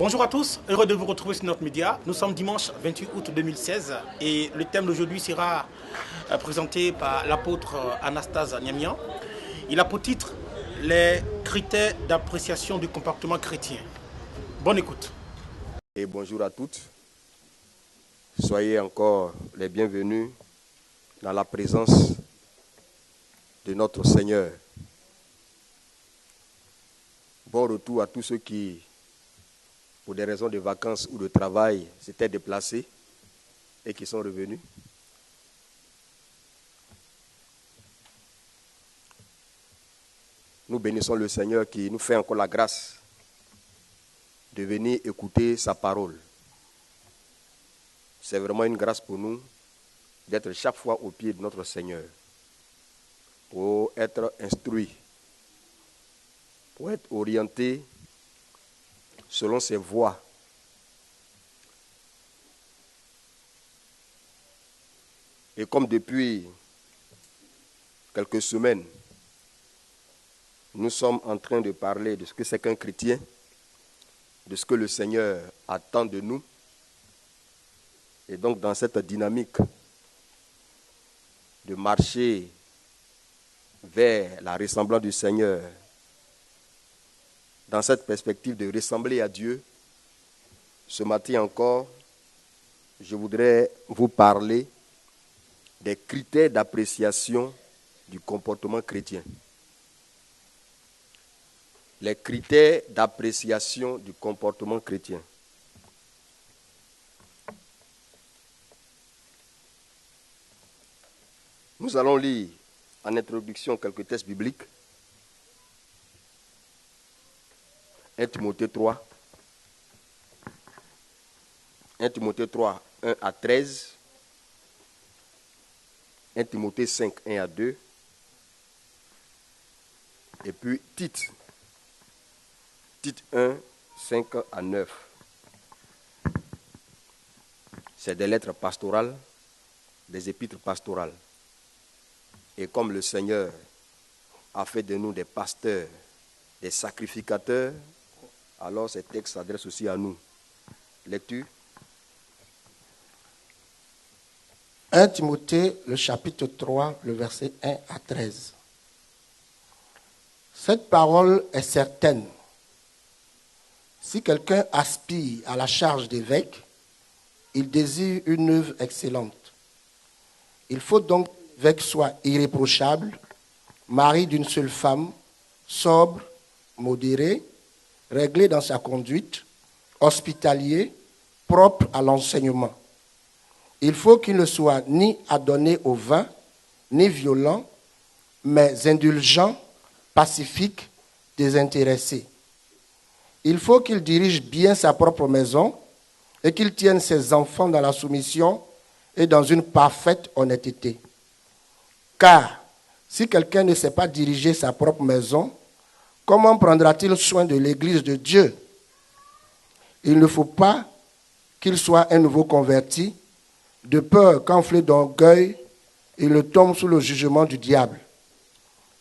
Bonjour à tous, heureux de vous retrouver sur notre média. Nous sommes dimanche 28 août 2016 et le thème d'aujourd'hui sera présenté par l'apôtre Anastase Niamian. Il a pour titre les critères d'appréciation du comportement chrétien. Bonne écoute. Et bonjour à toutes. Soyez encore les bienvenus dans la présence de notre Seigneur. Bon retour à tous ceux qui, pour des raisons de vacances ou de travail, s'étaient déplacés et qui sont revenus. Nous bénissons le Seigneur qui nous fait encore la grâce de venir écouter sa parole. C'est vraiment une grâce pour nous d'être chaque fois au pied de notre Seigneur, pour être instruit, pour être orienté selon ses voies. Et comme depuis quelques semaines, nous sommes en train de parler de ce que c'est qu'un chrétien, de ce que le Seigneur attend de nous. Et donc dans cette dynamique de marcher vers la ressemblance du Seigneur, dans cette perspective de ressembler à Dieu, ce matin encore, je voudrais vous parler des critères d'appréciation du comportement chrétien. Les critères d'appréciation du comportement chrétien. Nous allons lire en introduction quelques textes bibliques. 1 Timothée 3. 1 Timothée 3, 1 à 13. 1 Timothée 5, 1 à 2. Et puis Tite 1, 5 à 9. C'est des lettres pastorales, des épîtres pastorales. Et comme le Seigneur a fait de nous des pasteurs, des sacrificateurs, alors ces textes s'adressent aussi à nous. Lecture. 1 Timothée, le chapitre 3, le verset 1 à 13. Cette parole est certaine. Si quelqu'un aspire à la charge d'évêque, il désire une œuvre excellente. Il faut donc que l'évêque soit irréprochable, mari d'une seule femme, sobre, modéré, réglé dans sa conduite, hospitalier, propre à l'enseignement. Il faut qu'il ne soit ni adonné au vin, ni violent, mais indulgent, pacifique, désintéressé. Il faut qu'il dirige bien sa propre maison et qu'il tienne ses enfants dans la soumission et dans une parfaite honnêteté. Car si quelqu'un ne sait pas diriger sa propre maison, comment prendra-t-il soin de l'Église de Dieu? Il ne faut pas qu'il soit un nouveau converti, de peur qu'enflé d'orgueil, il ne tombe sous le jugement du diable.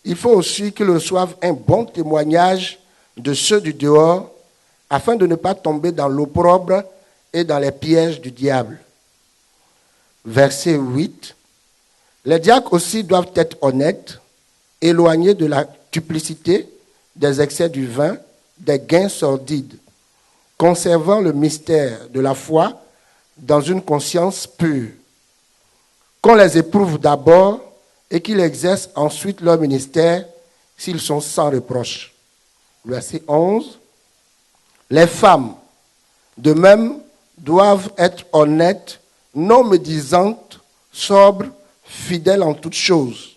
Il faut aussi qu'il reçoive un bon témoignage de ceux du dehors, afin de ne pas tomber dans l'opprobre et dans les pièges du diable. Verset 8. Les diacres aussi doivent être honnêtes, éloignés de la duplicité, des excès du vin, des gains sordides, conservant le mystère de la foi dans une conscience pure. Qu'on les éprouve d'abord et qu'ils exercent ensuite leur ministère s'ils sont sans reproche. Verset 11. Les femmes, de même, doivent être honnêtes, non médisantes, sobres, fidèles en toutes choses.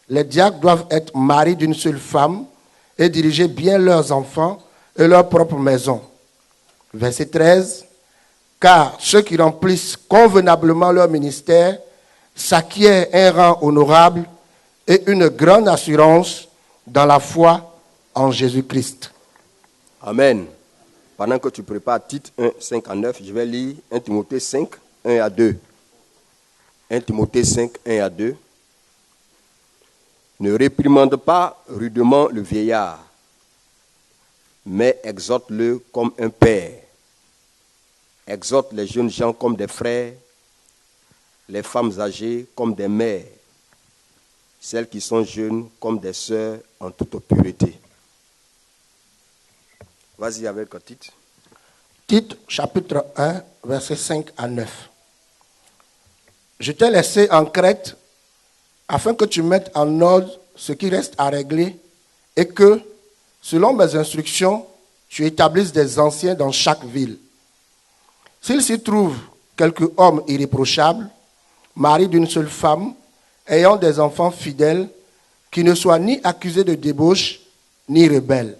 Les diacres doivent être maris d'une seule femme et diriger bien leurs enfants et leur propre maison. Verset 13. Car ceux qui remplissent convenablement leur ministère s'acquièrent un rang honorable et une grande assurance dans la foi en Jésus-Christ. Amen. Pendant que tu prépares Tite 1, 5 à 9, je vais lire 1 Timothée 5, 1 à 2. 1 Timothée 5, 1 à 2. Ne réprimande pas rudement le vieillard, mais exhorte-le comme un père. Exhorte les jeunes gens comme des frères, les femmes âgées comme des mères, celles qui sont jeunes comme des sœurs en toute pureté. Vas-y avec Tite. Tite, chapitre 1, versets 5 à 9. Je t'ai laissé en Crète afin que tu mettes en ordre ce qui reste à régler et que, selon mes instructions, tu établisses des anciens dans chaque ville. S'il s'y trouve quelque homme irréprochable, mari d'une seule femme, ayant des enfants fidèles, qui ne soient ni accusés de débauche, ni rebelles.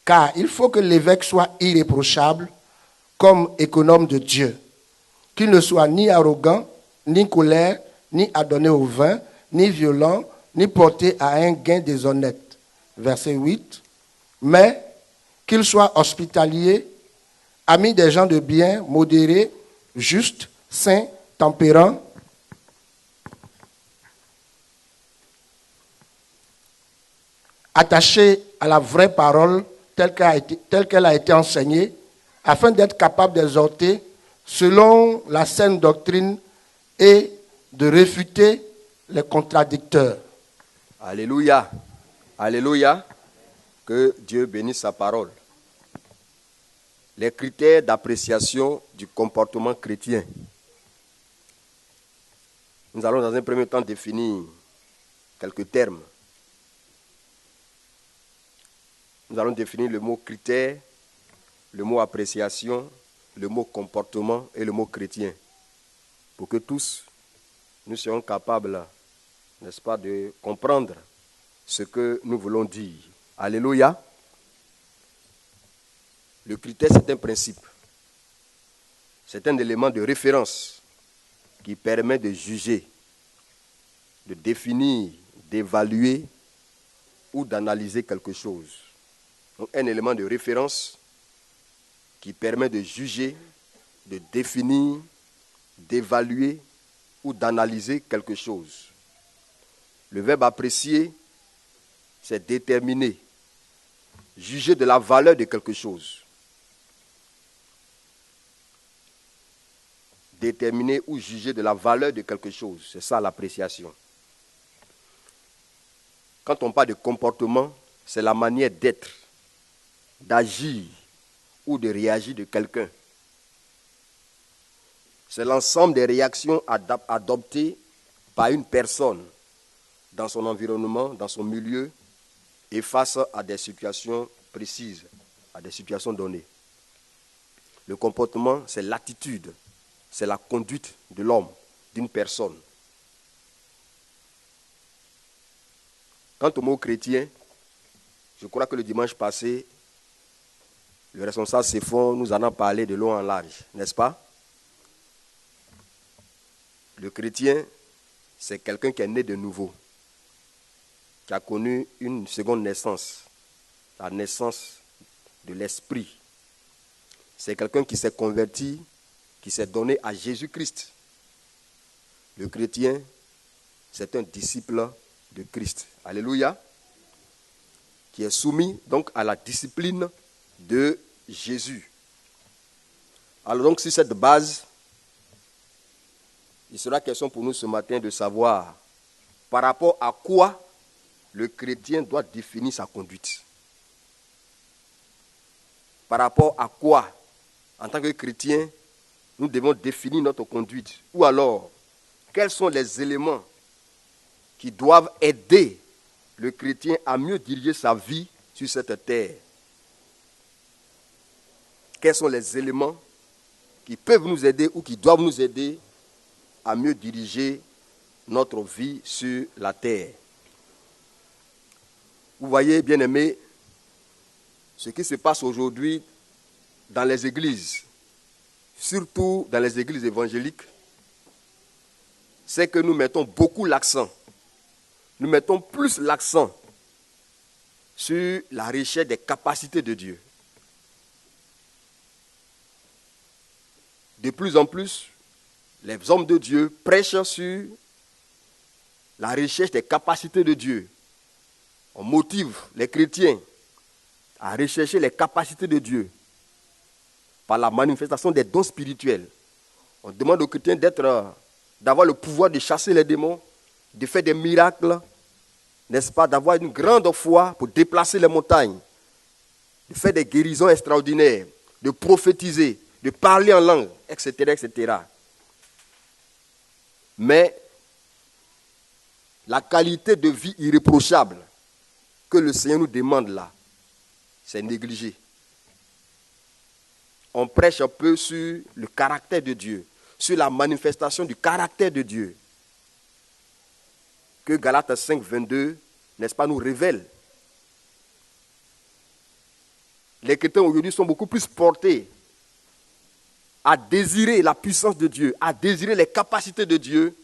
Car il faut que l'évêque soit irréprochable, comme économe de Dieu, qu'il ne soit ni arrogant, ni colère, ni adonné au vin, ni violent, ni porté à un gain déshonnête. Verset 8. Mais qu'il soit hospitalier, ami des gens de bien, modéré, juste, saint, tempérant, attaché à la vraie parole telle qu'elle a été enseignée, afin d'être capable d'exhorter selon la saine doctrine et de réfuter les contradicteurs. Alléluia. Alléluia. Que Dieu bénisse sa parole. Les critères d'appréciation du comportement chrétien. Nous allons dans un premier temps définir quelques termes. Nous allons définir le mot critère, le mot appréciation, le mot comportement et le mot chrétien. Pour que tous, nous soyons capables, n'est-ce pas, de comprendre ce que nous voulons dire. Alléluia. Le critère, c'est un principe. C'est un élément de référence qui permet de juger, de définir, d'évaluer ou d'analyser quelque chose. Donc, un élément de référence qui permet de juger, de définir, d'évaluer ou d'analyser quelque chose. Le verbe apprécier, c'est déterminer, juger de la valeur de quelque chose. Déterminer ou juger de la valeur de quelque chose, c'est ça l'appréciation. Quand on parle de comportement, c'est la manière d'être, d'agir ou de réagir de quelqu'un. C'est l'ensemble des réactions adoptées par une personne dans son environnement, dans son milieu et face à des situations précises, à des situations données. Le comportement, c'est l'attitude, c'est la conduite de l'homme, d'une personne. Quant au mot chrétien, je crois que le dimanche passé, le responsable Séphon nous en a parlé de long en large, n'est-ce pas? Le chrétien, c'est quelqu'un qui est né de nouveau, qui a connu une seconde naissance, la naissance de l'esprit. C'est quelqu'un qui s'est converti, qui s'est donné à Jésus-Christ. Le chrétien, c'est un disciple de Christ. Alléluia. Qui est soumis donc à la discipline de Jésus. Alors donc, sur cette base, il sera question pour nous ce matin de savoir par rapport à quoi le chrétien doit définir sa conduite. Par rapport à quoi, en tant que chrétien, nous devons définir notre conduite. Ou alors, quels sont les éléments qui doivent aider le chrétien à mieux diriger sa vie sur cette terre? Quels sont les éléments qui peuvent nous aider ou qui doivent nous aider à mieux diriger notre vie sur la terre? Vous voyez, bien-aimés, ce qui se passe aujourd'hui dans les églises, surtout dans les églises évangéliques, c'est que nous mettons beaucoup l'accent. Nous mettons plus l'accent sur la recherche des capacités de Dieu. De plus en plus, les hommes de Dieu prêchent sur la recherche des capacités de Dieu. On motive les chrétiens à rechercher les capacités de Dieu par la manifestation des dons spirituels. On demande aux chrétiens d'avoir le pouvoir de chasser les démons, de faire des miracles, n'est-ce pas, d'avoir une grande foi pour déplacer les montagnes, de faire des guérisons extraordinaires, de prophétiser, de parler en langue, etc., etc. Mais la qualité de vie irréprochable que le Seigneur nous demande là, c'est négligé. On prêche un peu sur le caractère de Dieu, sur la manifestation du caractère de Dieu, que Galates 5, 22, n'est-ce pas, nous révèle. Les chrétiens aujourd'hui sont beaucoup plus portés à désirer la puissance de Dieu, à désirer les capacités de Dieu,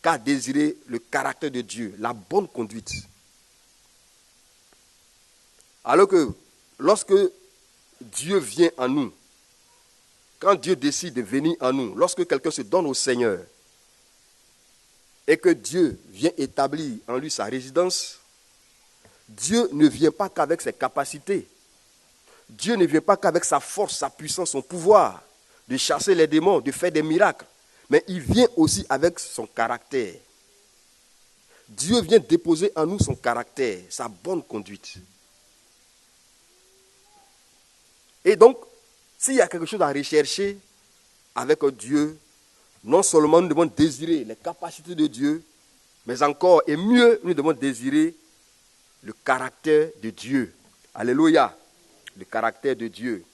qu'à désirer le caractère de Dieu, la bonne conduite. Alors que lorsque Dieu vient en nous, quand Dieu décide de venir en nous, lorsque quelqu'un se donne au Seigneur et que Dieu vient établir en lui sa résidence, Dieu ne vient pas qu'avec ses capacités. Dieu ne vient pas qu'avec sa force, sa puissance, son pouvoir de chasser les démons, de faire des miracles. Mais il vient aussi avec son caractère. Dieu vient déposer en nous son caractère, sa bonne conduite. Et donc, s'il y a quelque chose à rechercher avec Dieu, non seulement nous devons désirer les capacités de Dieu, mais encore et mieux, nous devons désirer le caractère de Dieu. Alléluia, le caractère de Dieu.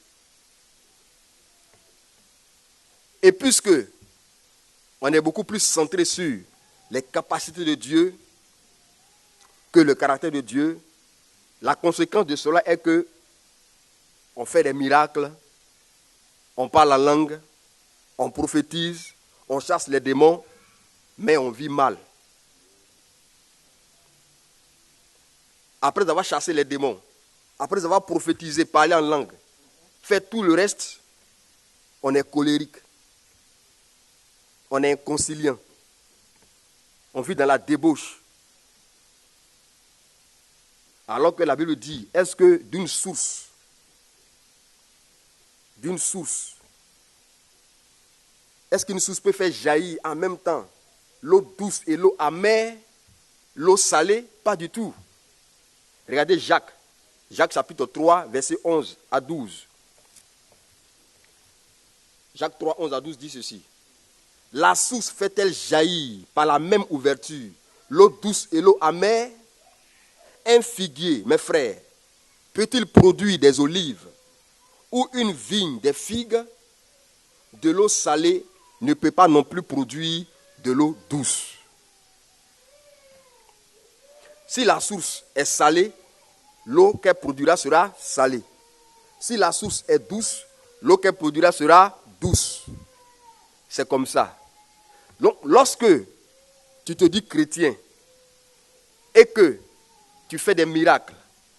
Et puisque on est beaucoup plus centré sur les capacités de Dieu que le caractère de Dieu, la conséquence de cela est que on fait des miracles, on parle la langue, on prophétise, on chasse les démons, mais on vit mal. Après avoir chassé les démons, après avoir prophétisé, parlé en langue, fait tout le reste, on est colérique, on est inconciliant, on vit dans la débauche. Alors que la Bible dit, est-ce que d'une source, est-ce qu'une source peut faire jaillir en même temps l'eau douce et l'eau amère, l'eau salée? Pas du tout. Regardez Jacques chapitre 3, verset 11 à 12. Jacques 3, 11 à 12 dit ceci. La source fait-elle jaillir par la même ouverture l'eau douce et l'eau amère? Un figuier, mes frères, peut-il produire des olives ou une vigne des figues? De l'eau salée ne peut pas non plus produire de l'eau douce. Si la source est salée, l'eau qu'elle produira sera salée. Si la source est douce, l'eau qu'elle produira sera douce. C'est comme ça. Donc, lorsque tu te dis chrétien et que tu fais des miracles,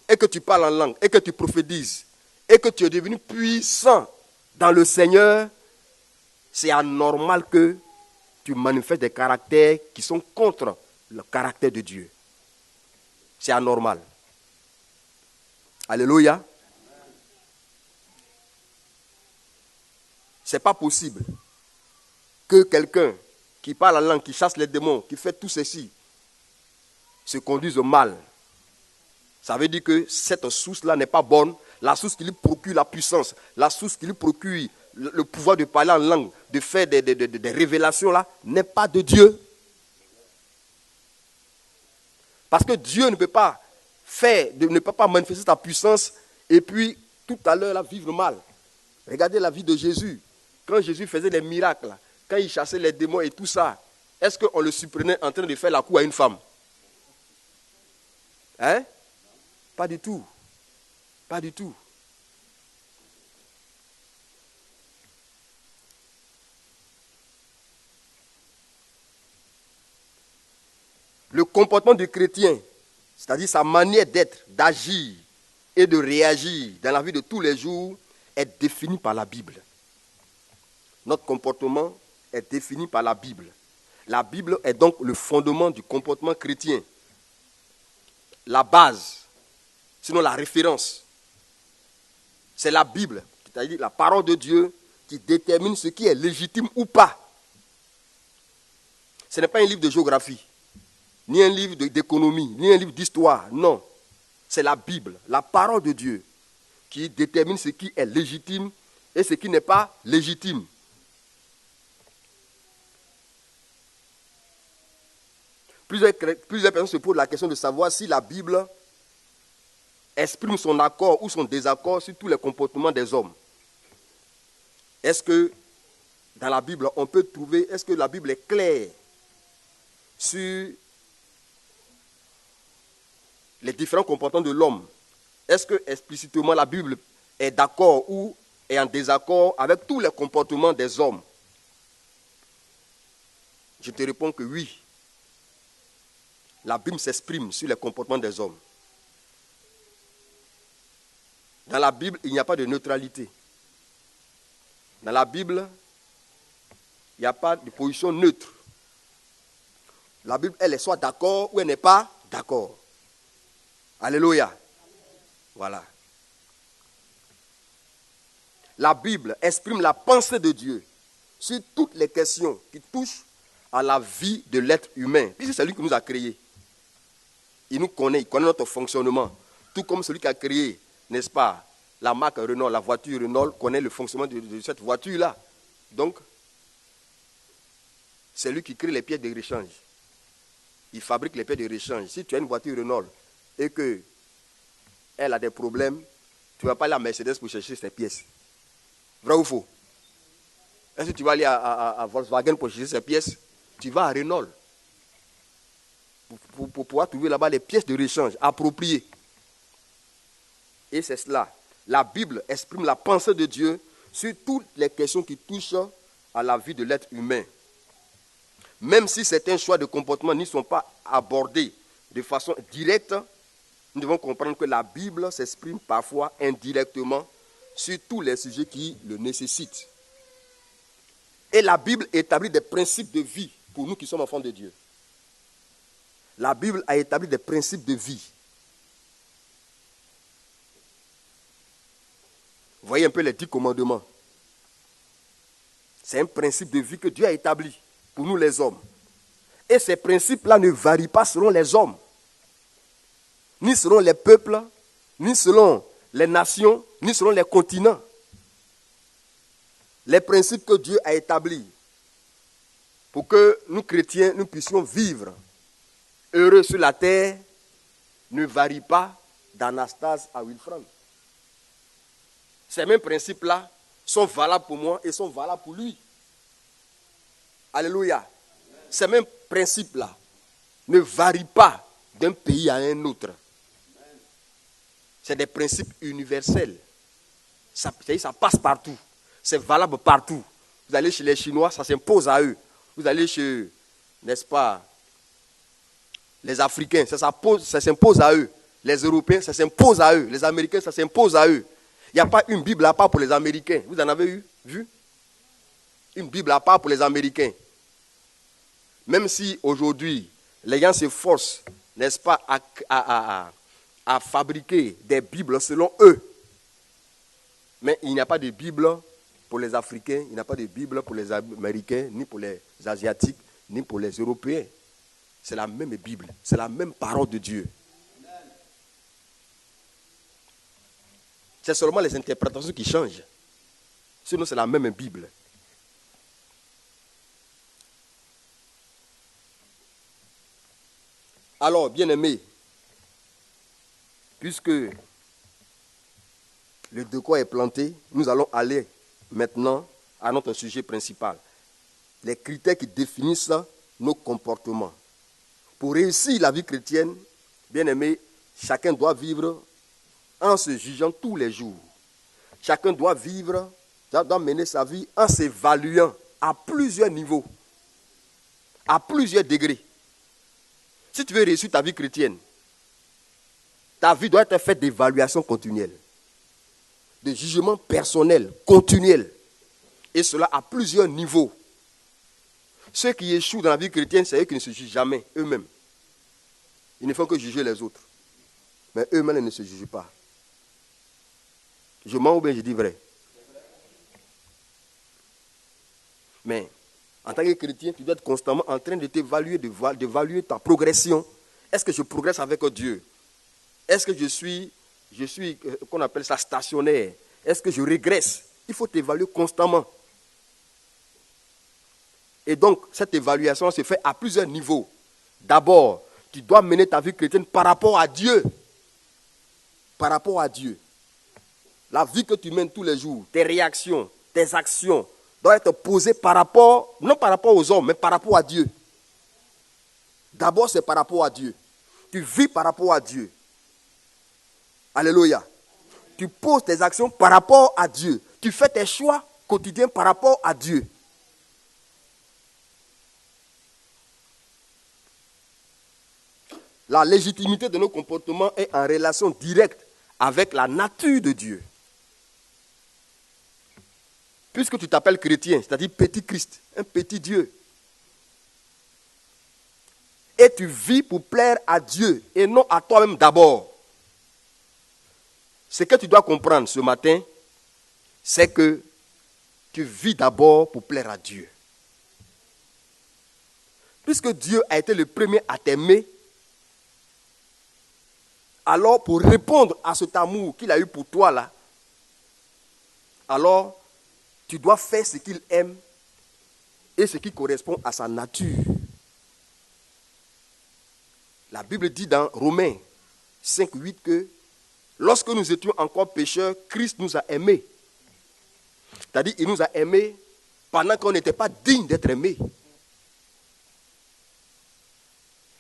et que tu parles en langue, et que tu prophétises, et que tu es devenu puissant dans le Seigneur, c'est anormal que tu manifestes des caractères qui sont contre le caractère de Dieu. C'est anormal. Alléluia. Ce n'est pas possible que quelqu'un qui parle en langue, qui chasse les démons, qui fait tout ceci, se conduise mal. Ça veut dire que cette source-là n'est pas bonne. La source qui lui procure la puissance, la source qui lui procure le pouvoir de parler en langue, de faire des révélations là, n'est pas de Dieu. Parce que Dieu ne peut pas manifester sa puissance et puis tout à l'heure là, vivre mal. Regardez la vie de Jésus. Quand Jésus faisait des miracles, quand il chassait les démons et tout ça, est-ce qu'on le surprenait en train de faire la cour à une femme? Hein? Pas du tout. Pas du tout. Le comportement du chrétien, c'est-à-dire sa manière d'être, d'agir et de réagir dans la vie de tous les jours, est défini par la Bible. Notre comportement est défini par la Bible. La Bible est donc le fondement du comportement chrétien. La base sinon la référence. C'est la Bible, c'est-à-dire la parole de Dieu qui détermine ce qui est légitime ou pas. Ce n'est pas un livre de géographie, ni un livre d'économie, ni un livre d'histoire, non. C'est la Bible, la parole de Dieu, qui détermine ce qui est légitime et ce qui n'est pas légitime. Plusieurs personnes se posent la question de savoir si la Bible exprime son accord ou son désaccord sur tous les comportements des hommes. Est-ce que dans la Bible, on peut trouver, est-ce que la Bible est claire sur les différents comportements de l'homme? Est-ce que explicitement la Bible est d'accord ou est en désaccord avec tous les comportements des hommes? Je te réponds que oui. La Bible s'exprime sur les comportements des hommes. Dans la Bible, il n'y a pas de neutralité. Dans la Bible, il n'y a pas de position neutre. La Bible, elle est soit d'accord ou elle n'est pas d'accord. Alléluia. Voilà. La Bible exprime la pensée de Dieu sur toutes les questions qui touchent à la vie de l'être humain. Puisque c'est lui qui nous a créés. Il nous connaît, il connaît notre fonctionnement. Tout comme celui qui a créé, n'est-ce pas, la marque Renault, la voiture Renault, connaît le fonctionnement de cette voiture-là. Donc, c'est lui qui crée les pièces de rechange. Il fabrique les pièces de rechange. Si tu as une voiture Renault et qu'elle a des problèmes, tu ne vas pas aller à Mercedes pour chercher ses pièces. Vrai ou faux? Est-ce que tu vas aller à Volkswagen pour chercher ses pièces? Tu vas à Renault. Pour pouvoir trouver là-bas les pièces de rechange appropriées. Et c'est cela. La Bible exprime la pensée de Dieu sur toutes les questions qui touchent à la vie de l'être humain. Même si certains choix de comportement n'y sont pas abordés de façon directe, nous devons comprendre que la Bible s'exprime parfois indirectement sur tous les sujets qui le nécessitent. Et la Bible établit des principes de vie pour nous qui sommes enfants de Dieu. La Bible a établi des principes de vie. Vous voyez un peu les 10 commandements. C'est un principe de vie que Dieu a établi pour nous les hommes. Et ces principes-là ne varient pas selon les hommes, ni selon les peuples, ni selon les nations, ni selon les continents. Les principes que Dieu a établis pour que nous chrétiens, nous puissions vivre heureux sur la terre ne varient pas d'Anastase à Wilfran. Ces mêmes principes-là sont valables pour moi et sont valables pour lui. Alléluia. Ces mêmes principes-là ne varient pas d'un pays à un autre. C'est des principes universels. Ça passe partout. C'est valable partout. Vous allez chez les Chinois, ça s'impose à eux. Vous allez chez, n'est-ce pas, les Africains, ça s'impose à eux. Les Européens, ça s'impose à eux. Les Américains, ça s'impose à eux. Il n'y a pas une Bible à part pour les Américains. Vous en avez vu? Une Bible à part pour les Américains. Même si aujourd'hui, les gens s'efforcent, n'est-ce pas, à fabriquer des Bibles selon eux. Mais il n'y a pas de Bible pour les Africains, il n'y a pas de Bible pour les Américains, ni pour les Asiatiques, ni pour les Européens. C'est la même Bible, c'est la même parole de Dieu. C'est seulement les interprétations qui changent. Sinon, c'est la même Bible. Alors, bien-aimés, puisque le décor est planté, nous allons aller maintenant à notre sujet principal. Les critères qui définissent nos comportements. Pour réussir la vie chrétienne, bien-aimés, chacun doit vivre en se jugeant tous les jours. Chacun doit vivre, doit mener sa vie en s'évaluant à plusieurs niveaux, à plusieurs degrés. Si tu veux réussir ta vie chrétienne, ta vie doit être faite d'évaluation continuelle, de jugement personnel, continuel, et cela à plusieurs niveaux. Ceux qui échouent dans la vie chrétienne, c'est eux qui ne se jugent jamais eux-mêmes. Ils ne font que juger les autres. Mais eux-mêmes ne se jugent pas. Je mens ou bien je dis vrai? Mais en tant que chrétien, tu dois être constamment en train de t'évaluer, d'évaluer ta progression. Est-ce que je progresse avec Dieu? Est-ce que je suis qu'on appelle ça stationnaire? Est-ce que je régresse? Il faut t'évaluer constamment. Et donc, cette évaluation se fait à plusieurs niveaux. D'abord, tu dois mener ta vie chrétienne par rapport à Dieu. Par rapport à Dieu. La vie que tu mènes tous les jours, tes réactions, tes actions, doivent être posées par rapport, non par rapport aux hommes, mais par rapport à Dieu. D'abord, c'est par rapport à Dieu. Tu vis par rapport à Dieu. Alléluia. Tu poses tes actions par rapport à Dieu. Tu fais tes choix quotidiens par rapport à Dieu. La légitimité de nos comportements est en relation directe avec la nature de Dieu. Puisque tu t'appelles chrétien, c'est-à-dire petit Christ, un petit Dieu, et tu vis pour plaire à Dieu et non à toi-même d'abord. Ce que tu dois comprendre ce matin, c'est que tu vis d'abord pour plaire à Dieu. Puisque Dieu a été le premier à t'aimer, alors pour répondre à cet amour qu'il a eu pour toi là, alors tu dois faire ce qu'il aime et ce qui correspond à sa nature. La Bible dit dans Romains 5:8 que lorsque nous étions encore pécheurs, Christ nous a aimés. C'est-à-dire qu'il nous a aimés pendant qu'on n'était pas digne d'être aimés.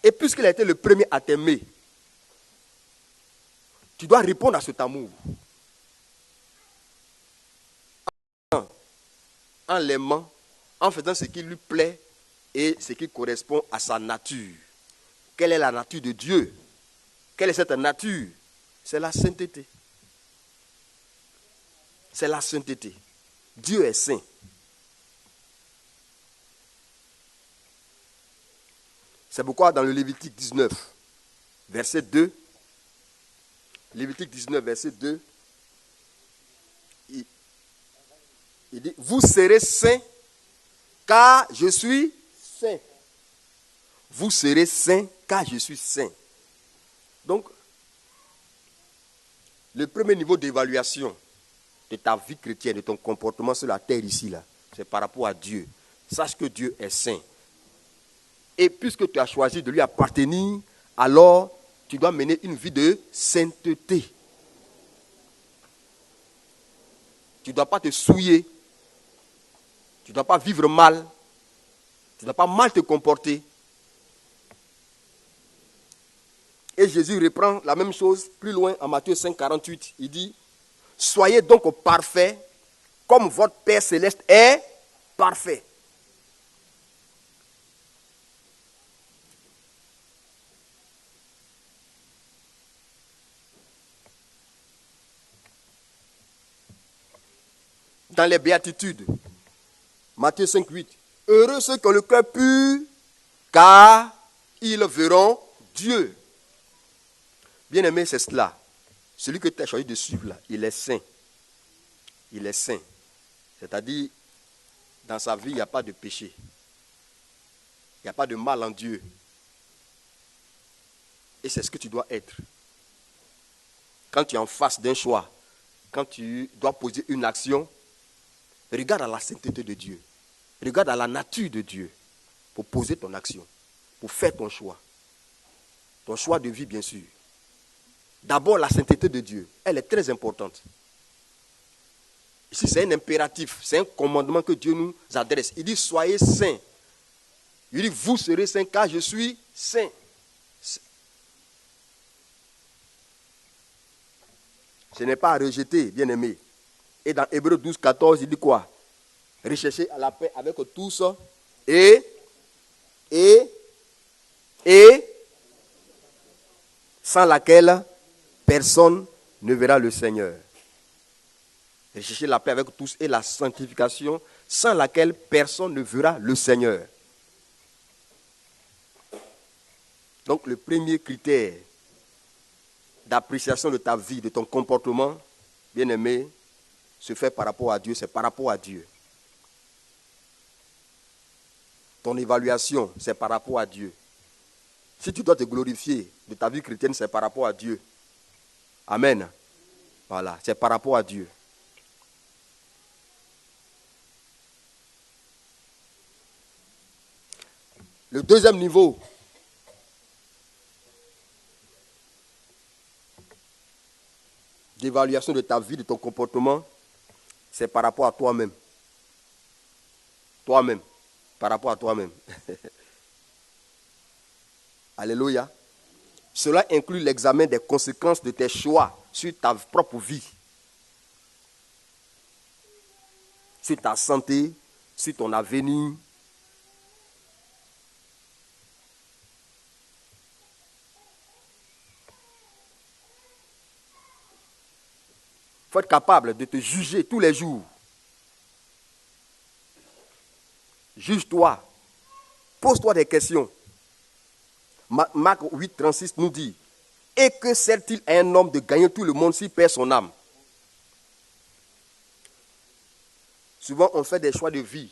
Et puisqu'il a été le premier à t'aimer, tu dois répondre à cet amour. En l'aimant, en faisant ce qui lui plaît et ce qui correspond à sa nature. Quelle est la nature de Dieu? Quelle est cette nature? C'est la sainteté. C'est la sainteté. Dieu est saint. C'est pourquoi dans le Lévitique 19, verset 2, Lévitique 19, verset 2, il dit, vous serez saints, car je suis saint. Vous serez saints, car je suis saint. Donc, le premier niveau d'évaluation de ta vie chrétienne, de ton comportement sur la terre ici, là, c'est par rapport à Dieu. Sache que Dieu est saint. Et puisque tu as choisi de lui appartenir, alors tu dois mener une vie de sainteté. Tu ne dois pas te souiller. Tu ne dois pas vivre mal. Tu ne dois pas mal te comporter. Et Jésus reprend la même chose plus loin en Matthieu 5, 48. Il dit, soyez donc parfaits comme votre Père céleste est parfait. Dans les béatitudes, Matthieu 5, 8. Heureux ceux qui ont le cœur pur, car ils verront Dieu. Bien-aimé, c'est cela. Celui que tu as choisi de suivre là, il est saint. Il est saint. C'est-à-dire, dans sa vie, il n'y a pas de péché. Il n'y a pas de mal en Dieu. Et c'est ce que tu dois être. Quand tu es en face d'un choix, quand tu dois poser une action, regarde à la sainteté de Dieu. Regarde à la nature de Dieu pour poser ton action, pour faire ton choix. Ton choix de vie, bien sûr. D'abord, la sainteté de Dieu, elle est très importante. Ici, c'est un impératif, c'est un commandement que Dieu nous adresse. Il dit, soyez saints. Il dit, vous serez saints car je suis saint. Ce n'est pas à rejeter, bien-aimé. Et dans Hébreux 12, 14, il dit quoi? Recherchez à la paix avec tous et sans laquelle personne ne verra le Seigneur. Recherchez la paix avec tous et la sanctification sans laquelle personne ne verra le Seigneur. Donc le premier critère d'appréciation de ta vie, de ton comportement, bien-aimé, se fait par rapport à Dieu, c'est par rapport à Dieu. Ton évaluation, c'est par rapport à Dieu. Si tu dois te glorifier de ta vie chrétienne, c'est par rapport à Dieu. Amen. Voilà, c'est par rapport à Dieu. Le deuxième niveau, d'évaluation de ta vie, de ton comportement, c'est par rapport à toi-même. Toi-même. Par rapport à toi-même. Alléluia. Cela inclut l'examen des conséquences de tes choix sur ta propre vie. Sur ta santé, sur ton avenir. Il faut être capable de te juger tous les jours. Juge-toi. Pose-toi des questions. Marc 8, 36 nous dit, « Et que sert-il à un homme de gagner tout le monde s'il perd son âme ?» Souvent, on fait des choix de vie.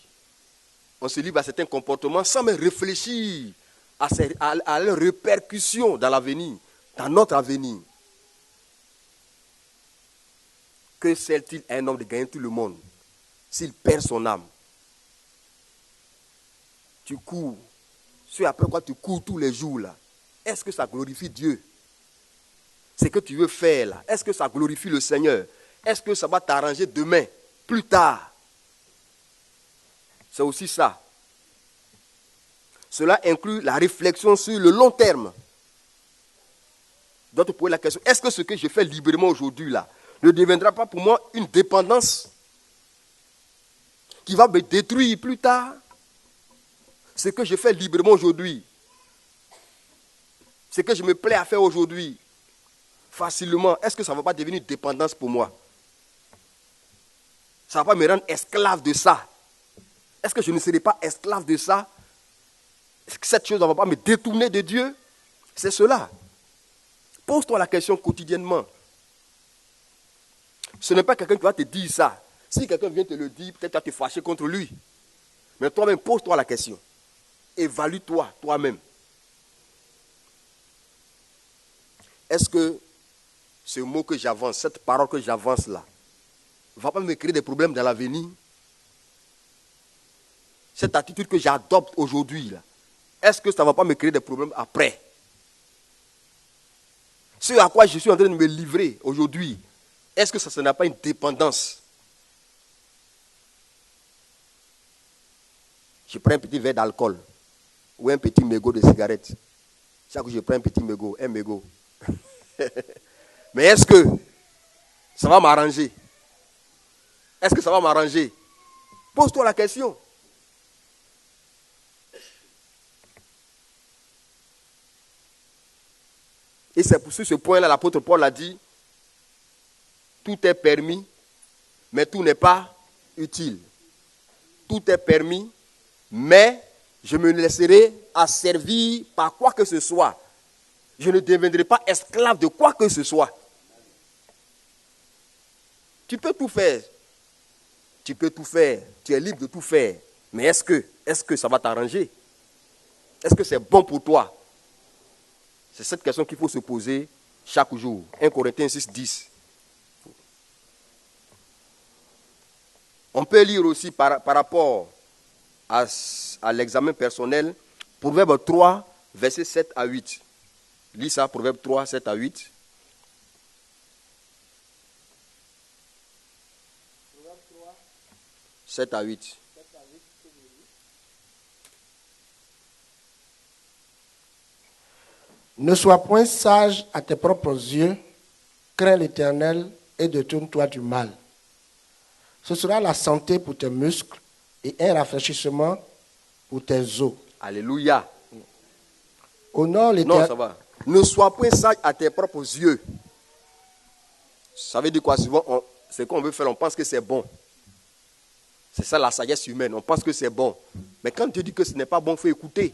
On se livre à certains comportements sans même réfléchir à leurs répercussions dans l'avenir, dans notre avenir. Que sert-il à un homme de gagner tout le monde s'il perd son âme? Tu cours. Ce après quoi tu cours tous les jours là. Est-ce que ça glorifie Dieu? Ce que tu veux faire là, est-ce que ça glorifie le Seigneur? Est-ce que ça va t'arranger demain, plus tard? C'est aussi ça. Cela inclut la réflexion sur le long terme. Tu dois te poser la question, est-ce que ce que je fais librement aujourd'hui là ne deviendra pas pour moi une dépendance qui va me détruire plus tard? Ce que je fais librement aujourd'hui, ce que je me plais à faire aujourd'hui, facilement, est-ce que ça ne va pas devenir une dépendance pour moi? Ça ne va pas me rendre esclave de ça? Est-ce que je ne serai pas esclave de ça? Est-ce que cette chose ne va pas me détourner de Dieu? C'est cela. Pose-toi la question quotidiennement. Ce n'est pas quelqu'un qui va te dire ça. Si quelqu'un vient te le dire, peut-être tu vas te fâcher contre lui. Mais toi-même, pose-toi la question. Évalue-toi, toi-même. Est-ce que ce mot que j'avance, cette parole que j'avance là, ne va pas me créer des problèmes dans l'avenir? Cette attitude que j'adopte aujourd'hui là, est-ce que ça ne va pas me créer des problèmes après? Ce à quoi je suis en train de me livrer aujourd'hui, est-ce que ça n'est pas une dépendance? Je prends un petit verre d'alcool ou un petit mégot de cigarette. Chaque fois que je prends un petit mégot, un mégot. Mais est-ce que ça va m'arranger? Est-ce que ça va m'arranger? Pose-toi la question. Et c'est pour ce point-là, l'apôtre Paul a dit, tout est permis, mais tout n'est pas utile. Tout est permis, mais je me laisserai asservir par quoi que ce soit. Je ne deviendrai pas esclave de quoi que ce soit. Tu peux tout faire. Tu peux tout faire. Tu es libre de tout faire. Mais est-ce que ça va t'arranger? Est-ce que c'est bon pour toi? C'est cette question qu'il faut se poser chaque jour. 1 Corinthiens 6, 10. On peut lire aussi par rapport à l'examen personnel, Proverbe 3, versets 7 à 8. Lis ça, Proverbe 3, 7 à 8. Proverbe 3, 7 à 8. Ne sois point sage à tes propres yeux, crains l'Éternel et détourne-toi du mal. Ce sera la santé pour tes muscles et un rafraîchissement pour tes os. Alléluia. Honore l'Éternel. Non, ça va. Ne sois point sage à tes propres yeux. Ça veut dire quoi? Souvent, ce qu'on veut faire, on pense que c'est bon. C'est ça la sagesse humaine. On pense que c'est bon. Mais quand Dieu dit que ce n'est pas bon, il faut écouter.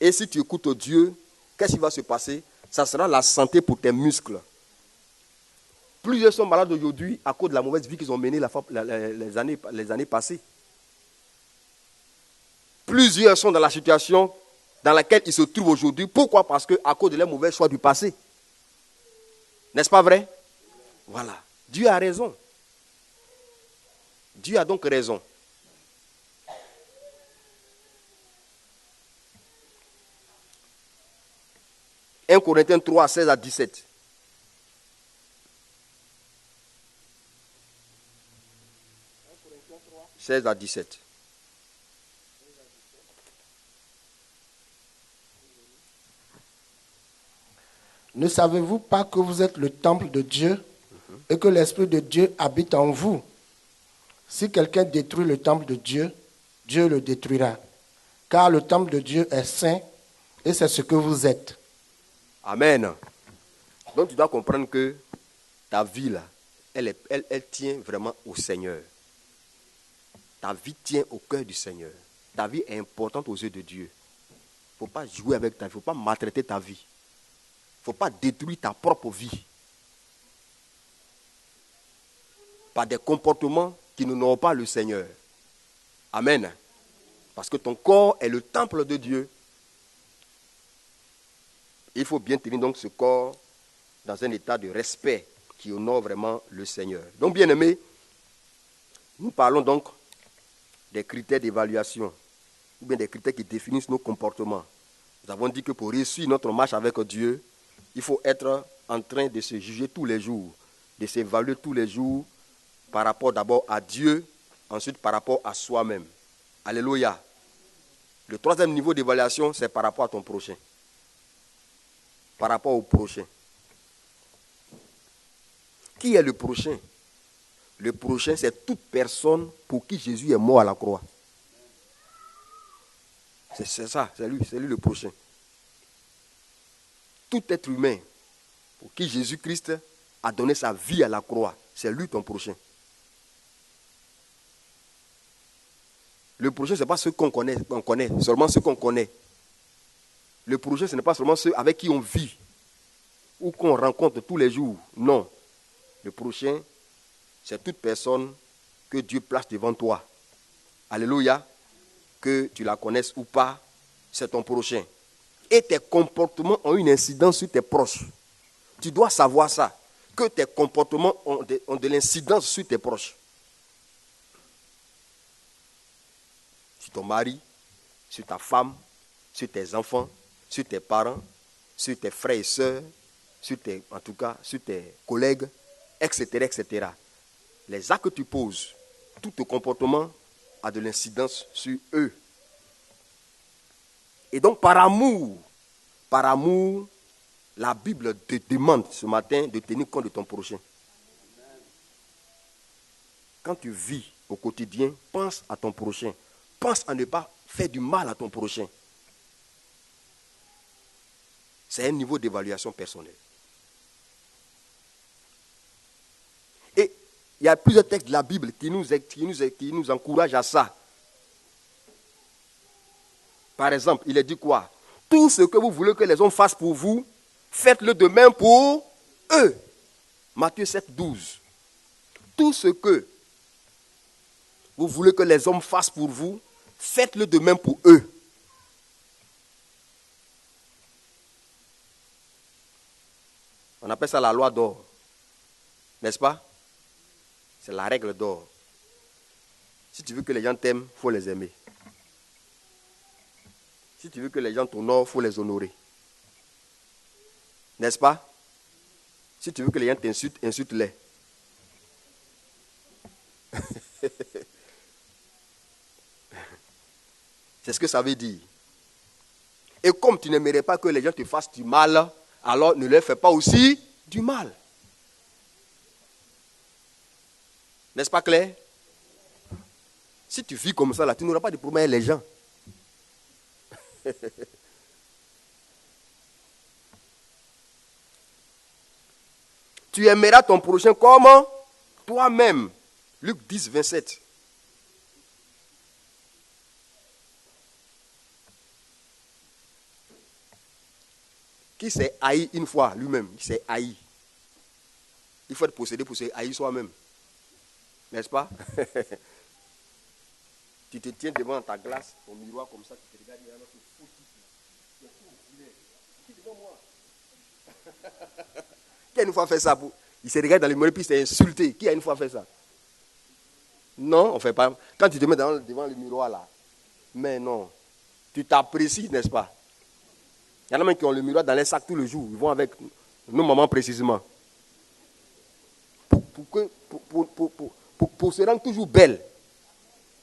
Et si tu écoutes Dieu, qu'est-ce qui va se passer? Ça sera la santé pour tes muscles. Plusieurs sont malades aujourd'hui à cause de la mauvaise vie qu'ils ont menée les années passées. Plusieurs sont dans la situation dans laquelle ils se trouvent aujourd'hui. Pourquoi? Parce qu'à cause de leurs mauvais choix du passé. N'est-ce pas vrai? Voilà. Dieu a raison. Dieu a donc raison. « 1 Corinthiens 3, 16 à 17. « 16 à 17. Ne savez-vous pas que vous êtes le temple de Dieu et que l'Esprit de Dieu habite en vous? Si quelqu'un détruit le temple de Dieu, Dieu le détruira. Car le temple de Dieu est saint et c'est ce que vous êtes. » Amen. Donc tu dois comprendre que ta vie là, elle tient vraiment au Seigneur. Ta vie tient au cœur du Seigneur. Ta vie est importante aux yeux de Dieu. Il ne faut pas jouer avec ta vie, il ne faut pas maltraiter ta vie. Il ne faut pas détruire ta propre vie par des comportements qui n'honorent pas le Seigneur. Amen. Parce que ton corps est le temple de Dieu. Il faut bien tenir donc ce corps dans un état de respect qui honore vraiment le Seigneur. Donc, bien aimés, nous parlons donc des critères d'évaluation, ou bien des critères qui définissent nos comportements. Nous avons dit que pour réussir notre marche avec Dieu, il faut être en train de se juger tous les jours, de s'évaluer tous les jours par rapport d'abord à Dieu, ensuite par rapport à soi-même. Alléluia. Le troisième niveau d'évaluation, c'est par rapport à ton prochain. Par rapport au prochain. Qui est le prochain? Le prochain, c'est toute personne pour qui Jésus est mort à la croix. C'est ça, c'est lui le prochain. Tout être humain pour qui Jésus-Christ a donné sa vie à la croix, c'est lui ton prochain. Le prochain, ce n'est pas ceux qu'on connaît, seulement ceux qu'on connaît. Le prochain, ce n'est pas seulement ceux avec qui on vit ou qu'on rencontre tous les jours. Non. Le prochain, c'est toute personne que Dieu place devant toi. Alléluia. Que tu la connaisses ou pas, c'est ton prochain. Et tes comportements ont une incidence sur tes proches. Tu dois savoir ça. Que tes comportements ont de l'incidence sur tes proches. Sur ton mari, sur ta femme, sur tes enfants, sur tes parents, sur tes frères et sœurs, sur tes collègues, etc., etc. Les actes que tu poses, tout ton comportement a de l'incidence sur eux. Et donc par amour, la Bible te demande ce matin de tenir compte de ton prochain. Quand tu vis au quotidien, pense à ton prochain. Pense à ne pas faire du mal à ton prochain. C'est un niveau d'évaluation personnelle. Et il y a plusieurs textes de la Bible qui nous encouragent à ça. Par exemple, il est dit quoi? Tout ce que vous voulez que les hommes fassent pour vous, faites-le de même pour eux. Matthieu 7, 12. Tout ce que vous voulez que les hommes fassent pour vous, faites-le de même pour eux. On appelle ça la loi d'or. N'est-ce pas? C'est la règle d'or. Si tu veux que les gens t'aiment, il faut les aimer. Si tu veux que les gens t'honorent, il faut les honorer. N'est-ce pas? Si tu veux que les gens t'insultent, insulte-les. C'est ce que ça veut dire. Et comme tu n'aimerais pas que les gens te fassent du mal, alors ne leur fais pas aussi du mal. N'est-ce pas clair? Si tu vis comme ça, là, tu n'auras pas de problème avec les gens. Tu aimeras ton prochain comme toi-même. Luc 10, 27. qui s'est haï une fois lui-même, il s'est haï. Il faut être possédé pour se haïr soi-même. N'est-ce pas? Tu te tiens devant ta glace, ton miroir comme ça, tu te regardes, il y a un autre fou qui est devant moi. Qui a une fois fait ça? Il se regarde dans le miroir puis il s'est insulté. Qui a une fois fait ça? Non, on ne fait pas. Quand tu te mets devant le miroir là, mais non, tu t'apprécies, n'est-ce pas? Il y en a même qui ont le miroir dans les sacs tous les jours. Ils vont avec nos mamans précisément. Pour se rendre toujours belle.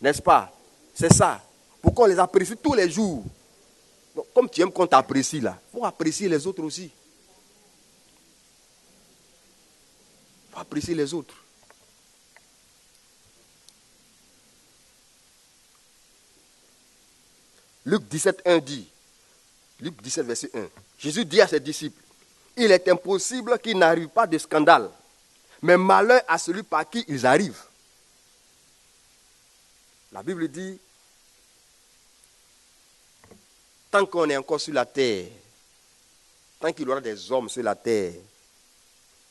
N'est-ce pas? C'est ça. Pour qu'on les apprécie tous les jours. Donc, comme tu aimes qu'on t'apprécie là, il faut apprécier les autres aussi. Il faut apprécier les autres. Luc 17, 1 dit, Luc 17, verset 1, Jésus dit à ses disciples, il est impossible qu'il n'arrive pas de scandale, mais malheur à celui par qui ils arrivent. La Bible dit, tant qu'on est encore sur la terre, tant qu'il y aura des hommes sur la terre